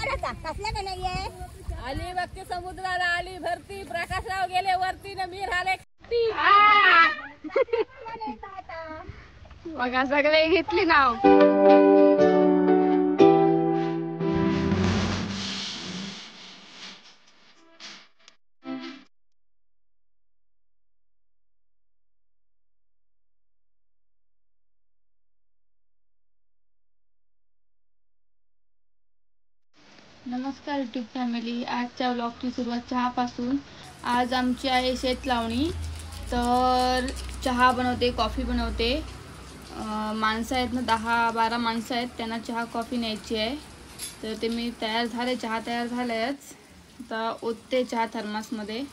आली बघते समुद्राला आली भरती प्रकाशराव गेले वरती न मी राहिले बघा सगळे घेतली नाव. नमस्कार यूट्यूब फॅमिली. आजच्या ब्लॉगची सुरुवात चहापासून. आज आमची आहे शेत लावणी. तर चहा बनवते, कॉफी बनवते. माणसं आहेत ना, 10-12 माणसं आहेत, त्यांना चहा कॉफी न्यायची आहे. तर ते मी तयार झाले, चहा तयार झालायच. आता ओतते चहा थर्मासमध्ये.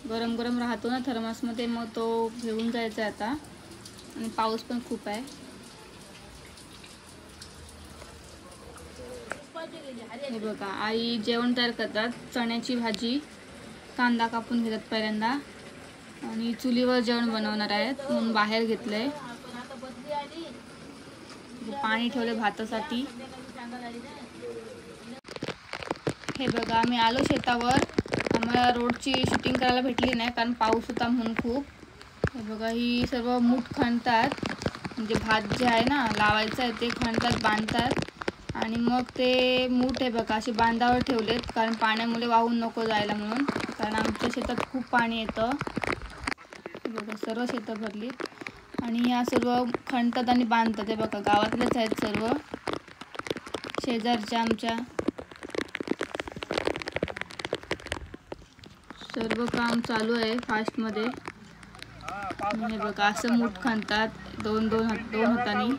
गरम गरम राहतो ना थर्मासमध्ये, मग तो घेऊन जायचा आहे आता. आणि पाऊस पण खूप आहे. हे बघा आई जेवण तयार करतात. चण्याची भाजी, कांदा कापून घेतात पहिल्यांदा आणि चुलीवर जेवण बनवणार आहेत म्हणून बाहेर घेतलंय. पाणी ठेवले भातासाठी. हे बघा आम्ही आलो शेतावर. आम्हाला रोडची शूटिंग करायला भेटली नाही कारण पाऊस होता म्हणून खूप. हे बघा ही सर्व मूठ खणतात, म्हणजे भात जे आहे ना लावायचं आहे ते खणतात, बांधतात आणि मग ते मूठ हे बघा असे बांधावर ठेवलेत कारण पाण्यामुळे वाहून नको जायला म्हणून. कारण आमच्या शेतात खूप पाणी येतं. बघा सर्व शेतं भरलीत आणि या सर्व खणतात आणि बांधतात. हे बघा गावातलेच आहेत सर्व, शेजारच्या आमच्या. सर्व काम चालू आहे फास्टमध्ये. हे बघा असं मूठ खणतात दोन हातांनी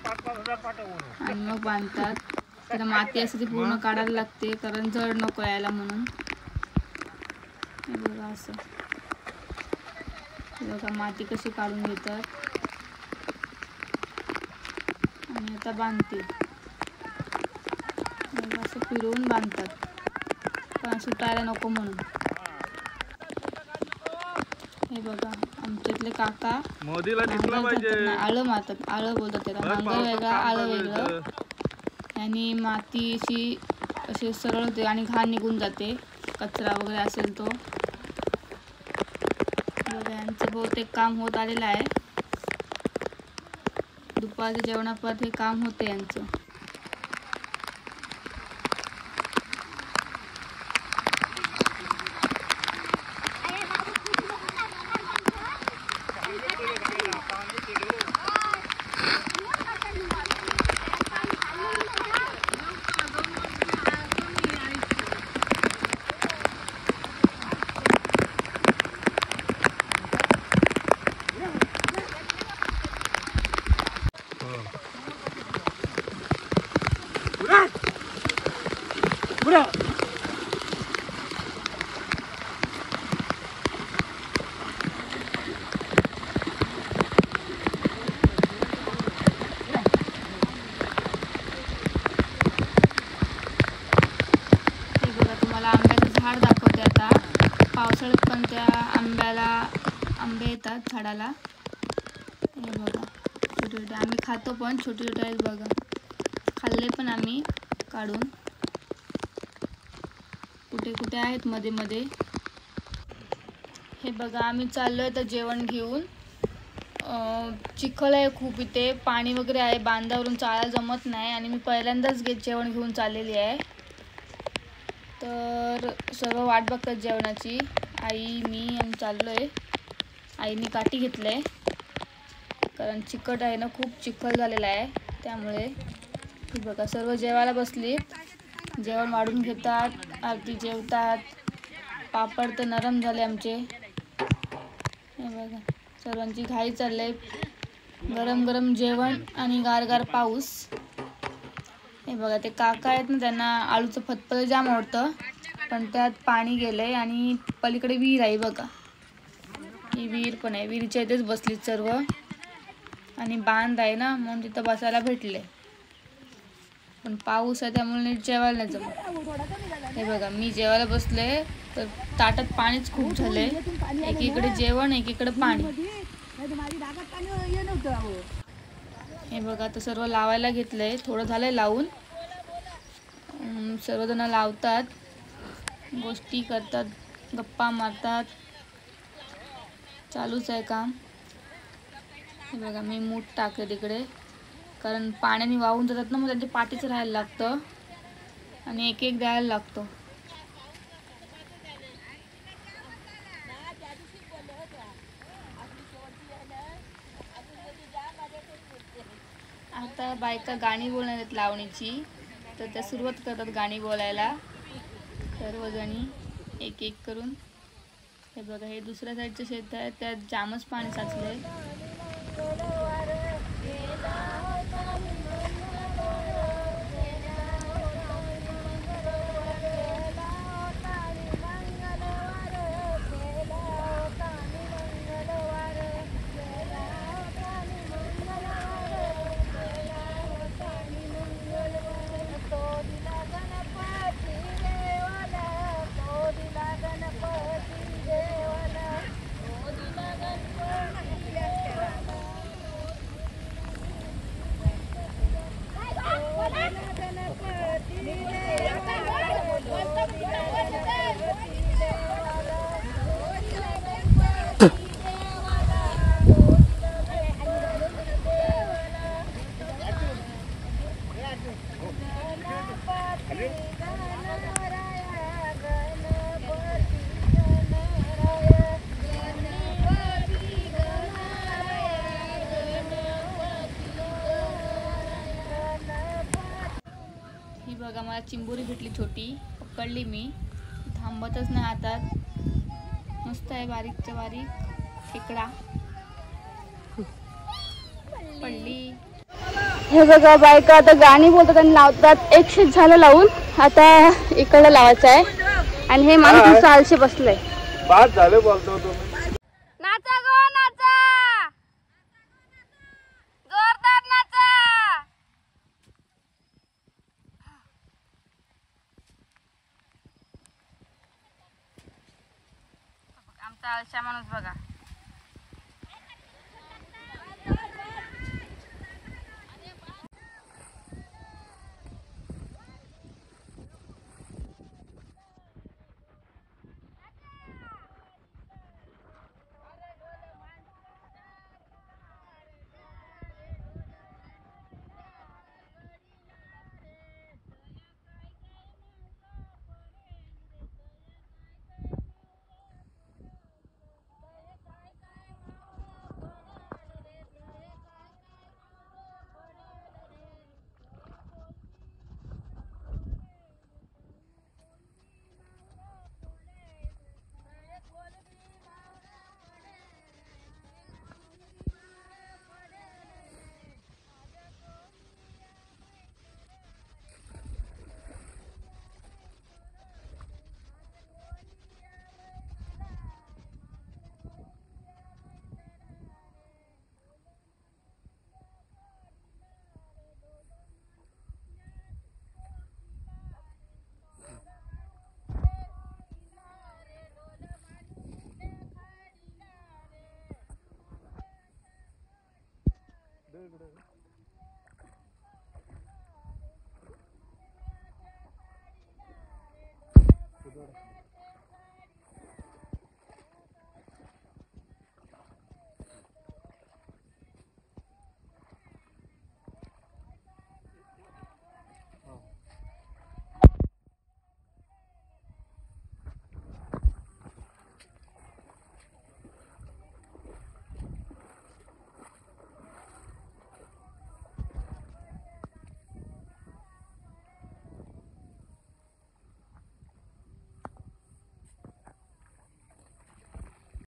आणि मग बांधतात. त्याला माती असते ती पूर्ण काढायला लागते कारण जड नको यायला म्हणून. हे बघा असं. हे बघा माती कशी काढून घेतात आणि आता बांधते. असं फिरवून बांधतात कारण सुटायला नको म्हणून. हे बघा आमच्यातले काका आळं मारतात. आळं बोलतात त्याला. नांगर वेगळा, आळं वेगळं. आणि माती अशी सरळ होते आणि घाण निघून जाते, कचरा वगैरे असेल तो. यांचं बहुतेक काम होत आलेलं आहे. दुपारच्या जेवणापर्यंत हे काम होते यांचं. झाड दाखवते आता. पावसाळ्यात पण त्या आंबे येतात झाडाला. हे बघा छोटे छोटे आम्ही खातो पण छोटे छोटे आहेत बघा. खाल्ले पण आम्ही काढून. कुठे कुठे आहेत मध्ये मध्ये. हे बघा आम्ही चाललोय तर जेवण घेऊन. चिखल आहे खूप इथे, पाणी वगैरे आहे, बांधावरून चालायला जमत नाही आणि मी पहिल्यांदाच जेवण घेऊन चाललेली आहे. तर सर्व वाट बघतात जेवणाची. आई, मी आम्ही चाललोय. आईने काठी घेतलंय कारण चिकट आहे ना, खूप चिखल झालेला आहे त्यामुळे. हे बघा सर्व जेवायला बसली. जेवण वाढून घेतात, आरती जेवतात. पापड तर नरम झाले आमचे. हे बघा सर्वांची घाई चालले. गरम गरम जेवण आणि गारगार पाऊस. हे बघा ते काका आहेत ना, त्यांना आळूचं फतफद जाम आवडतं पण त्यात पाणी गेलंय आणि पलीकडे विहीर आहे बघा. ही विहीर पण आहे. विहिरीच्या इथेच बसलीत सर्व आणि बांध आहे ना म्हणून तिथं बसायला भेटले. पण पाऊस आहे त्यामुळे नीट जेवायला नाही जमत. हे बघा मी जेवायला बसले तर ताटात पाणीच खूप झालंय. एकीकडे जेवण, एकीकडे पाणी. हे बघा आता सर्व लावायला घेतलंय. थोडं झालंय लावून. सर्वजण लावतात, गोष्टी करतात, गप्पा मारतात, चालूच आहे काम. हे बघा मी मूठ टाकले तिकडे, कारण पाण्याने वाहून जातात ना, मग त्यांच्या पाठीच राहायला लागतं आणि एक एक द्यायला लागतो. आता बायका गाणी बोलणार आहेत लावणीची, तर त्या सुरुवात करतात गाणी बोलायला सर्वजणी एक एक करून. हे बघा हे दुसऱ्या साईडचं शेत आहे, त्यात जामच पाणी साचलंय. ही बघा मला चिंबोरी भेटली छोटी, पकडली मी, थांबतच नाही हातात. मस्त आहे, बारीकच्या बारीक खेकडा पडली. हे बघा बायका आता गाणी बोलतात आणि लावतात. एक शेत झालं लावून, आता इकडं लावायचं आहे आणि हे माणूस नुसतं आळशी बसलंय. बाद झालं बोलतो तुम्ही. नाचा गो नाचा, जोरदार नाचा. आमचा आळशा माणूस बघा.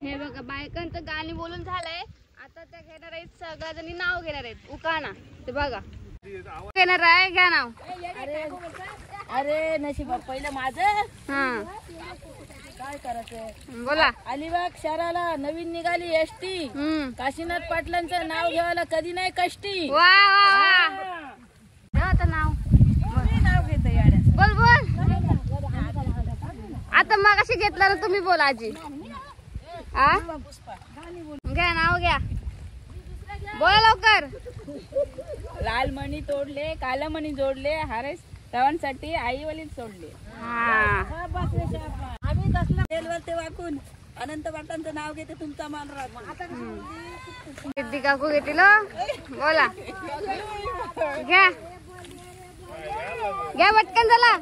हे बघा बायकांचं गाणी बोलून झालंय. आता त्या घेणार आहेत, सगळ्याजणी नाव घेणार आहेत. उकाना ते बघा घेणार आहे, घ्या नाव. अरे नशीब पहिलं माझं. हा काय करायचं बोला. अलिबाग शहराला नवीन निघाली एसटी. काशीनाथ पाटलांचं नाव घ्यायला कधी नाही कष्टी. वा वा वा. आता नाव घेत याड्या. बोल बोल. आता मगाशी घेतलं ना तुम्ही, बोला आजी. घ्या नाव घ्या, बोला लवकर. लाल मणी तोडले, काला मणी जोडले, तवांसाठी आई वडील सोडले. आम्ही कसला रेल्वर ते वाकून अनंत वाटांचं नाव घेते तुमचा मान राहतो. किती काकू घेतील बोला घ्या घ्या पटकन झाला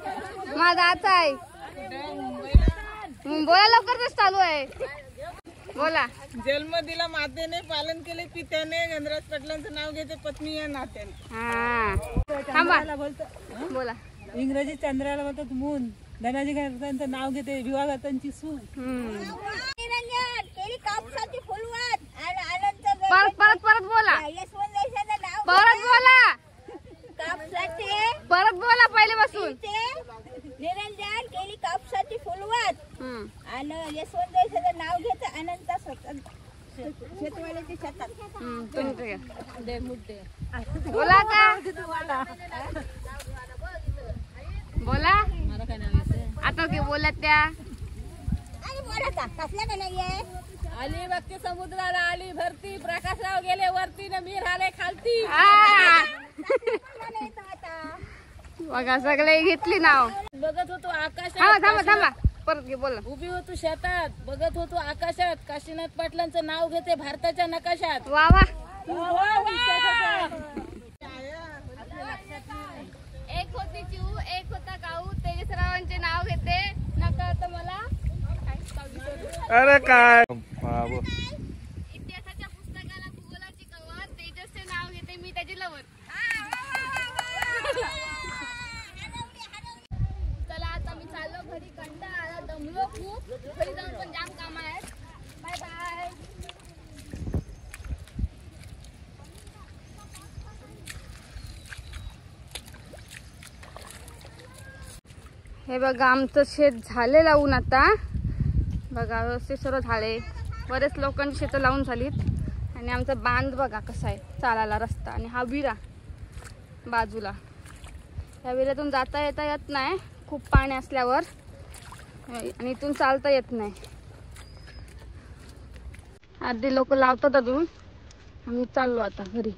माझा आचा आहे. बोला लवकर चालू आहे बोला. जन्म दिला मातेने, पालन केले पित्याने, गणराज पाटलांचं नाव घेते पत्नी या नात्याने. हा थांबा बोला. इंग्रजी चंद्राला बोलतात मून. धनाजी गायकवाडांचं नाव घेते विवाहाची सून. परत परत परत बोला परत बोला परत बोला पहिले बसून. निरंजन केली कापसाची फुलवात आणि यशवंत देशाचं नाव घेतं अनंत शेतवाल्याच्या शेतात. बोला का बोला आता की बोला त्या कसल्या का नाहीये. आली भक्ती समुद्राला आली भरती, प्रकाशराव गेले वरती न मी राहिले खालती. बघा सगळे घेतली नाव. बघत होतो आकाशात, थांबा थांबा परत घे बोला. उभी होतो शेतात, बघत होतो आकाशात, काशीनाथ पाटलांचं नाव घेते भारताच्या नकाशात. वा वा. एक होती चिऊ एक होता काऊ, तेजसरावांचे नाव घेते नका मला. अरे काय इतिहासाच्या पुस्तकाला भूगोलाची कवर, तेजसचे नाव घेते मी त्याची लवर. चला आता मी चाललो घरी, कंटाळा आला, दमलो खूप. घरी जाऊन पण जाम काम आहेत. Bye bye. हे बघा आमचं शेत झाले लावून आता. बघा व्यवस्थित सर्व झाले. बरेच लोकांची शेतं लावून झालीत. आणि आमचा बांध बघा कसा आहे, चालायला रस्ता. आणि हा विरा बाजूला. या विऱ्यातून जाता येता येत नाही खूप पाणी असल्यावर, आणि इथून चालता येत नाही. अर्धी लोक लावतात अजून. आम्ही चाललो आता घरी.